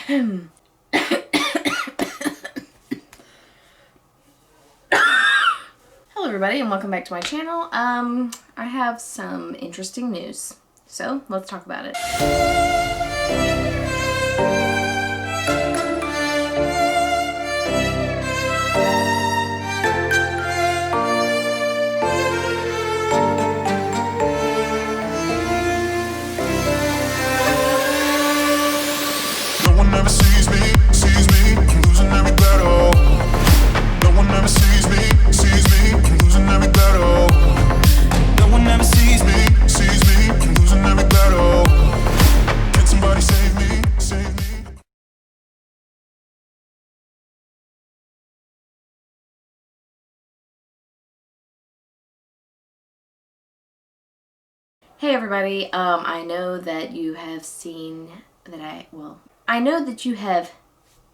Hello everybody and welcome back to my channel. I have some interesting news, so let's talk about it. No one ever sees me, I'm losing every battle. No one ever sees me, I'm losing every battle. No one ever sees me, I'm losing every battle. Can somebody save me, save me? Hey everybody, I know that you have seen that I know that you have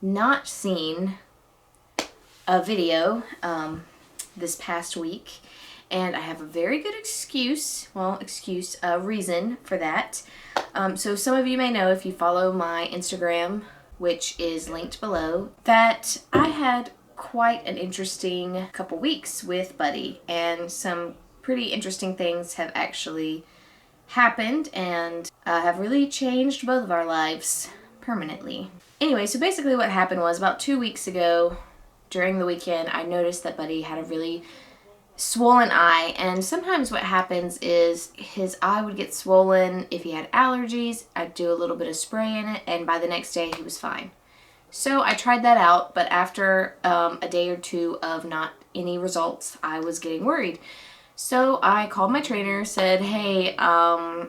not seen a video this past week, and I have a very good reason for that. So some of you may know, if you follow my Instagram, which is linked below, that I had quite an interesting couple weeks with Buddy, and some pretty interesting things have actually happened and have really changed both of our lives permanently. Anyway, so basically what happened was, about 2 weeks ago during the weekend, I noticed that Buddy had a really swollen eye, and sometimes what happens is his eye would get swollen if he had allergies. I'd do a little bit of spray in it, and by the next day he was fine. So I tried that out, but after a day or two of not any results, I was getting worried. So I called my trainer, said, hey,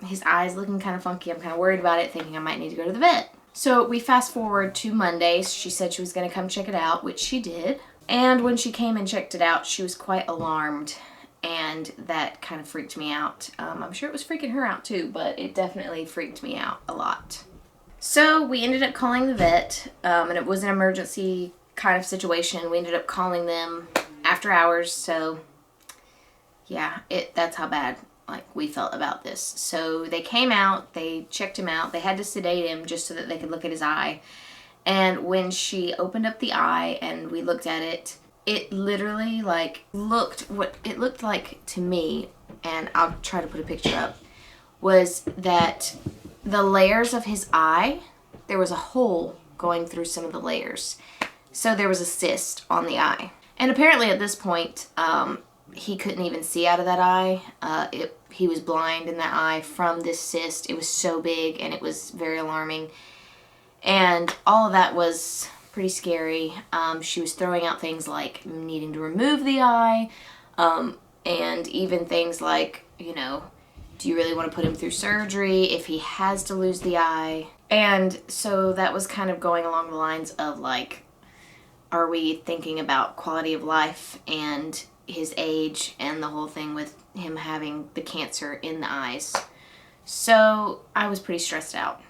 his eye's looking kind of funky. I'm kind of worried about it, thinking I might need to go to the vet. So we fast forward to Monday. She said she was going to come check it out, which she did. And when she came and checked it out, she was quite alarmed, and that kind of freaked me out. I'm sure it was freaking her out too, but it definitely freaked me out a lot. So we ended up calling the vet, and it was an emergency kind of situation. We ended up calling them after hours, so yeah, that's how bad we felt about this. So they came out, they checked him out, they had to sedate him just so that they could look at his eye. And when she opened up the eye and we looked at it, it literally looked like to me, and I'll try to put a picture up, was that the layers of his eye, there was a hole going through some of the layers. So there was a cyst on the eye. And apparently at this point, he couldn't even see out of that eye. He was blind in that eye from this cyst. It was so big and it was very alarming. And all of that was pretty scary. She was throwing out things like needing to remove the eye, and even things like, do you really want to put him through surgery if he has to lose the eye? And so that was kind of going along the lines of are we thinking about quality of life and his age and the whole thing with him having the cancer in the eyes? So I was pretty stressed out.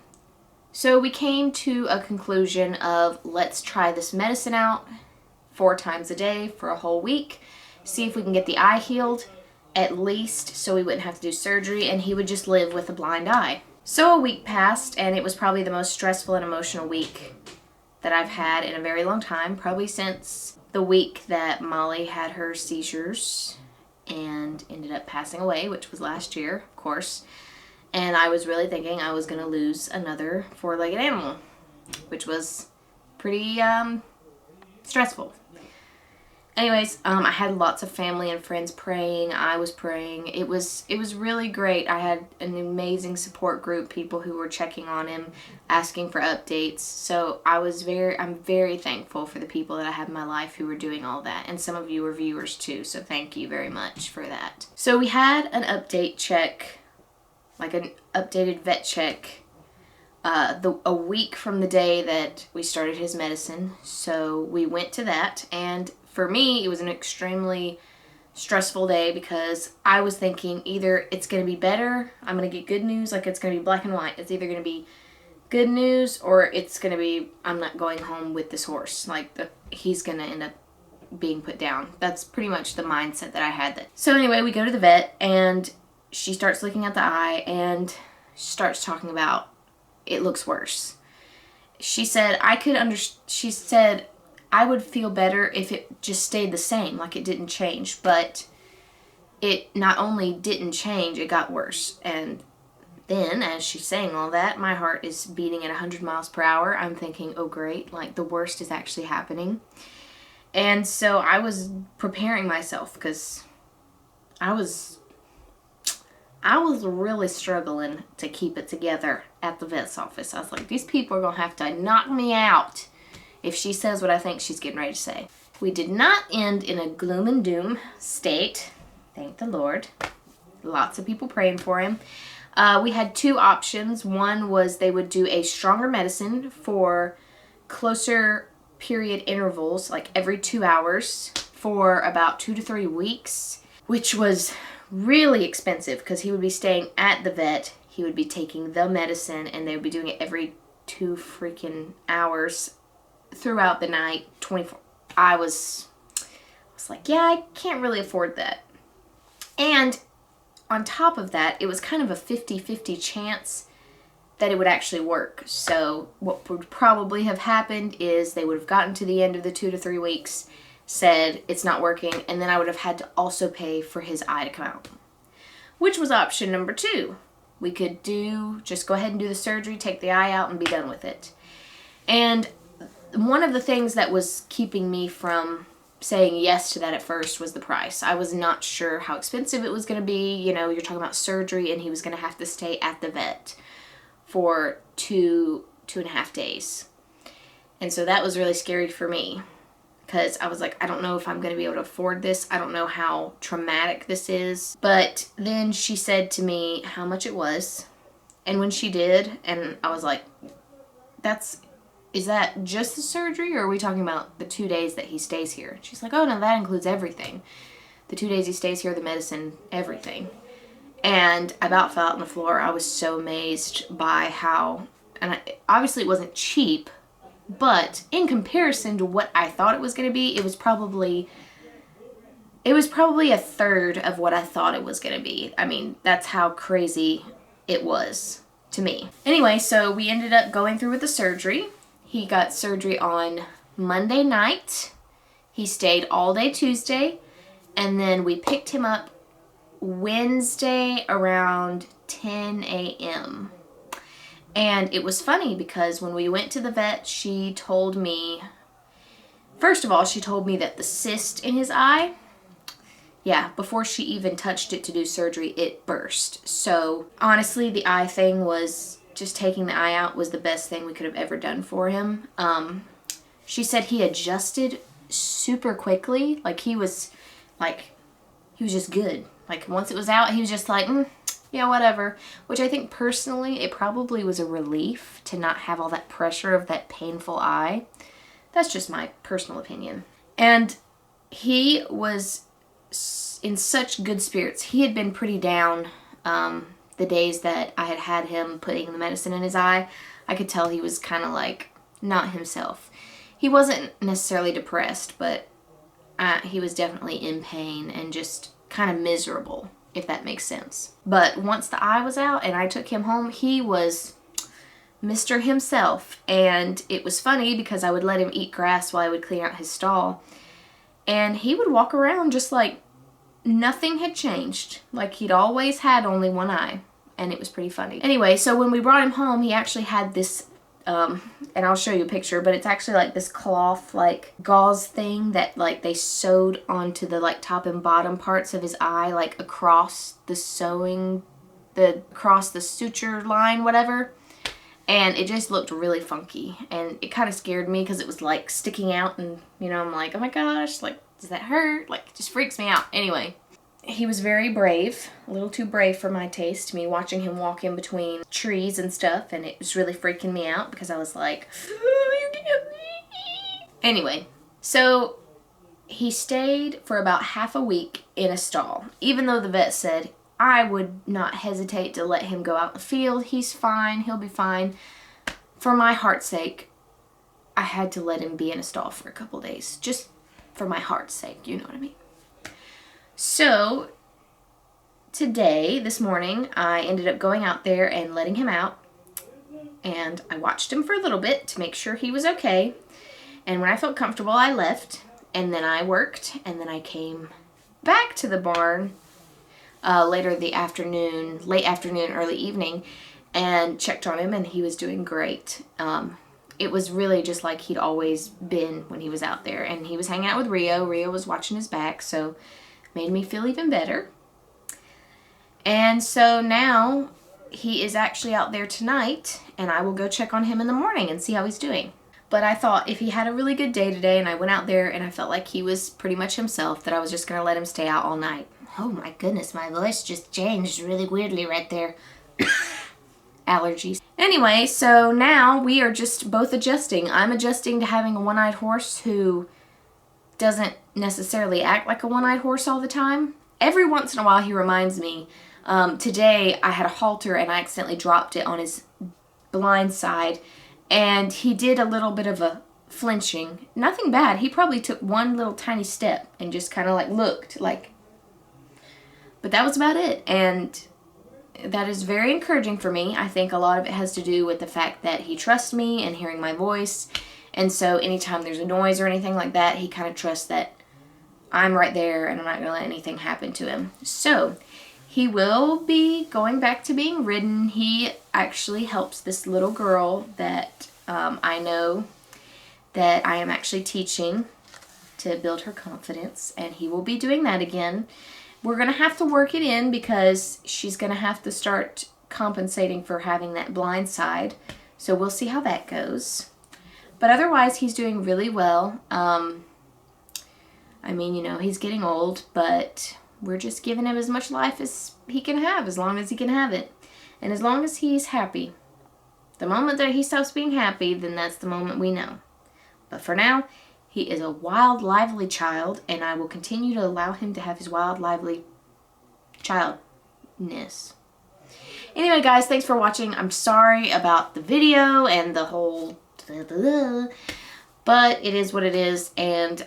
So we came to a conclusion of, let's try this medicine out 4 times a day for a whole week, see if we can get the eye healed, at least, so we wouldn't have to do surgery and he would just live with a blind eye. So a week passed, and it was probably the most stressful and emotional week that I've had in a very long time, probably since the week that Molly had her seizures and ended up passing away, which was last year, of course. And I was really thinking I was going to lose another 4-legged animal, which was pretty stressful. Anyways, I had lots of family and friends praying. I was praying. It was really great. I had an amazing support group, people who were checking on him, asking for updates. So I'm very thankful for the people that I have in my life who were doing all that. And some of you were viewers too, so thank you very much for that. So we had an update check, an updated vet check, a week from the day that we started his medicine. So we went to that, and for me, it was an extremely stressful day because I was thinking either it's going to be better, I'm going to get good news, it's going to be black and white. It's either going to be good news or it's going to be, I'm not going home with this horse. He's going to end up being put down. That's pretty much the mindset that I had. So anyway, we go to the vet, and she starts looking at the eye and starts talking about, it looks worse. she said she said I would feel better if it just stayed the same, like it didn't change. But it not only didn't change, it got worse. And then, as she's saying all that, my heart is beating at 100 miles per hour. I'm thinking, oh great, like the worst is actually happening. And so I was preparing myself because I was really struggling to keep it together at the vet's office. I was like, these people are going to have to knock me out if she says what I think she's getting ready to say. We did not end in a gloom and doom state. Thank the Lord. Lots of people praying for him. We had two options. One was they would do a stronger medicine for closer period intervals, like every 2 hours for about 2 to 3 weeks, which was really expensive because he would be staying at the vet. He would be taking the medicine and they would be doing it every 2 freaking hours throughout the night, 24. I was like, yeah, I can't really afford that. And on top of that, it was kind of a 50-50 chance that it would actually work. So what would probably have happened is they would have gotten to the end of the 2 to 3 weeks, said it's not working, and then I would have had to also pay for his eye to come out, which was option number 2. We could just go ahead and do the surgery, take the eye out, and be done with it. And one of the things that was keeping me from saying yes to that at first was the price. I was not sure how expensive it was going to be. You know, you're talking about surgery and he was going to have to stay at the vet for 2.5 days. And so that was really scary for me because I was like, I don't know if I'm going to be able to afford this. I don't know how traumatic this is. But then she said to me how much it was. And when she did, and I was like, is that just the surgery, or are we talking about the 2 days that he stays here? She's like, oh no, that includes everything. The 2 days he stays here, the medicine, everything. And I about fell out on the floor. I was so amazed by how, obviously it wasn't cheap, but in comparison to what I thought it was going to be, it was probably a third of what I thought it was going to be. I mean, that's how crazy it was to me. Anyway, so we ended up going through with the surgery. He got surgery on Monday night. He stayed all day Tuesday. And then we picked him up Wednesday around 10 a.m. And it was funny because when we went to the vet, she told me, first of all, she told me that the cyst in his eye, before she even touched it to do surgery, it burst. So honestly, the eye thing was, just taking the eye out was the best thing we could have ever done for him. She said he adjusted super quickly. Like he was just good. Like once it was out, he was just like, yeah, whatever. Which I think personally, it probably was a relief to not have all that pressure of that painful eye. That's just my personal opinion. And he was in such good spirits. He had been pretty down the days that I had him putting the medicine in his eye. I could tell he was kind of like not himself. He wasn't necessarily depressed, but he was definitely in pain and just kind of miserable, if that makes sense. But once the eye was out and I took him home, he was Mr. himself. And it was funny because I would let him eat grass while I would clean out his stall. And he would walk around just like nothing had changed. Like he'd always had only one eye. And it was pretty funny. Anyway, so when we brought him home, he actually had this, and I'll show you a picture, but it's actually like this cloth, like gauze thing that like they sewed onto the like top and bottom parts of his eye, like across the suture line, whatever. And it just looked really funky. And it kind of scared me because it was like sticking out and, you know, I'm like, oh my gosh, like, does that hurt? Like, it just freaks me out. Anyway. He was very brave, a little too brave for my taste, me watching him walk in between trees and stuff, and it was really freaking me out because I was like, oh, you can't me. Anyway, so he stayed for about half a week in a stall, even though the vet said I would not hesitate to let him go out in the field. He's fine, he'll be fine. For my heart's sake, I had to let him be in a stall for a couple days, just for my heart's sake, you know what I mean? So, this morning, I ended up going out there and letting him out. and I watched him for a little bit to make sure he was okay. And when I felt comfortable, I left, and then I worked, and then I came back to the barn later the afternoon, late afternoon, early evening, and checked on him, and he was doing great. It was really just like he'd always been when he was out there, and he was hanging out with Rio. Rio was watching his back, so made me feel even better. And so now he is actually out there tonight, and I will go check on him in the morning and see how he's doing. But I thought if he had a really good day today and I went out there and I felt like he was pretty much himself, that I was just going to let him stay out all night. Oh my goodness, my voice just changed really weirdly right there. Allergies. Anyway, so now we are just both adjusting. I'm adjusting to having a one-eyed horse who doesn't necessarily act like a one-eyed horse all the time. Every once in a while he reminds me. Today I had a halter and I accidentally dropped it on his blind side, and he did a little bit of a flinching. Nothing bad. He probably took one little tiny step and just kind of like looked like, but that was about it. And that is very encouraging for me. I think a lot of it has to do with the fact that he trusts me and hearing my voice. And so anytime there's a noise or anything like that, he kind of trusts that I'm right there and I'm not going to let anything happen to him. So he will be going back to being ridden. He actually helps this little girl that I know that I am actually teaching to build her confidence, and he will be doing that again. We're going to have to work it in because she's going to have to start compensating for having that blind side. So we'll see how that goes. But otherwise, he's doing really well. I mean, you know, he's getting old, but we're just giving him as much life as he can have, as long as he can have it. And as long as he's happy. The moment that he stops being happy, then that's the moment we know. But for now, he is a wild, lively child, and I will continue to allow him to have his wild, lively childness. Anyway, guys, thanks for watching. I'm sorry about the video and the whole but it is what it is, and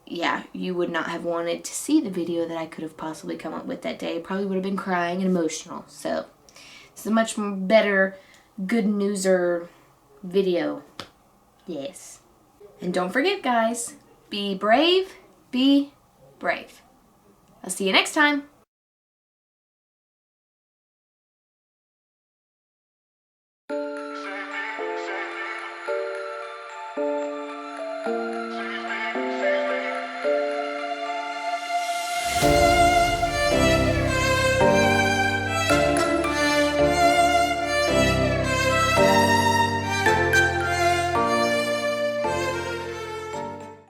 yeah, you would not have wanted to see the video that I could have possibly come up with that day. Probably would have been crying and emotional. So it's a much better good newser video. Yes. And don't forget, guys, be brave, be brave. I'll see you next time.